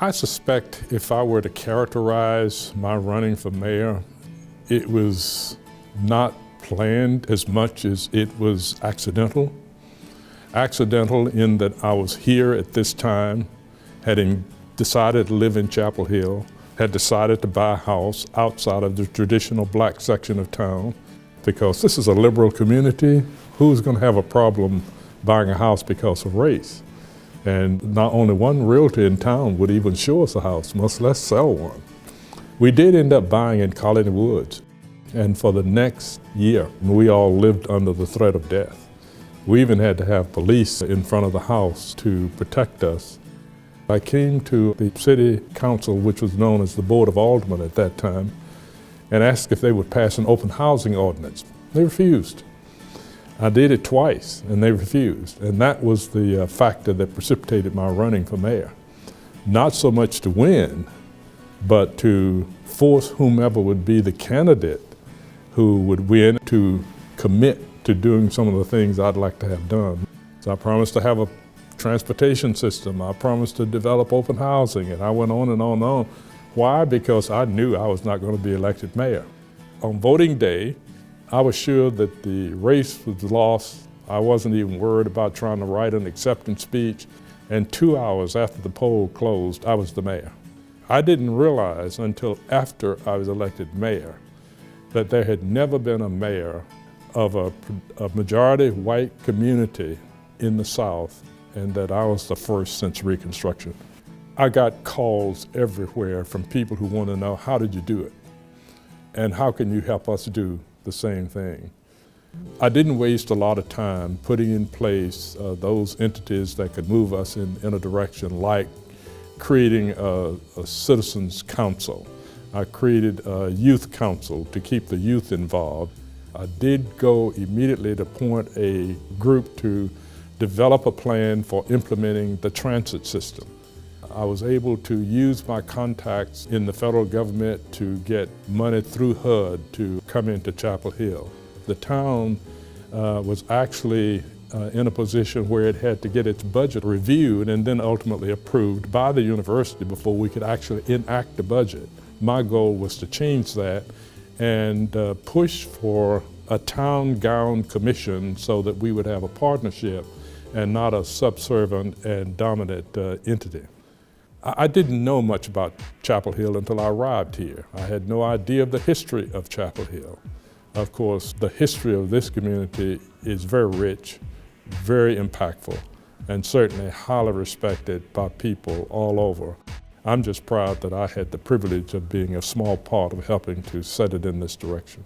I suspect if I were to characterize my running for mayor, it was not planned as much as it was accidental. Accidental in that I was here at this time, having decided to live in Chapel Hill, had decided to buy a house outside of the traditional black section of town, because this is a liberal community. Who's going to have a problem buying a house because of race? And not only one realtor in town would even show us a house, much less sell one. We did end up buying in Colony Woods. And for the next year, we all lived under the threat of death. We even had to have police in front of the house to protect us. I came to the city council, which was known as the Board of Aldermen at that time, and asked if they would pass an open housing ordinance. They refused. I did it twice, and they refused. And that was the factor that precipitated my running for mayor. Not so much to win, but to force whomever would be the candidate who would win to commit to doing some of the things I'd like to have done. So I promised to have a transportation system. I promised to develop open housing, and I went on and on and on. Why? Because I knew I was not going to be elected mayor. On voting day, I was sure that the race was lost. I wasn't even worried about trying to write an acceptance speech. And 2 hours after the poll closed, I was the mayor. I didn't realize until after I was elected mayor that there had never been a mayor of a majority white community in the South, and that I was the first since Reconstruction. I got calls everywhere from people who want to know, how did you do it? And how can you help us do the same thing? I didn't waste a lot of time putting in place those entities that could move us in a direction, like creating a citizens council. I created a youth council to keep the youth involved. I did go immediately to appoint a group to develop a plan for implementing the transit system. I was able to use my contacts in the federal government to get money through HUD to come into Chapel Hill. The town was actually in a position where it had to get its budget reviewed and then ultimately approved by the university before we could actually enact the budget. My goal was to change that and push for a town gown commission so that we would have a partnership and not a subservient and dominant entity. I didn't know much about Chapel Hill until I arrived here. I had no idea of the history of Chapel Hill. Of course, the history of this community is very rich, very impactful, and certainly highly respected by people all over. I'm just proud that I had the privilege of being a small part of helping to set it in this direction.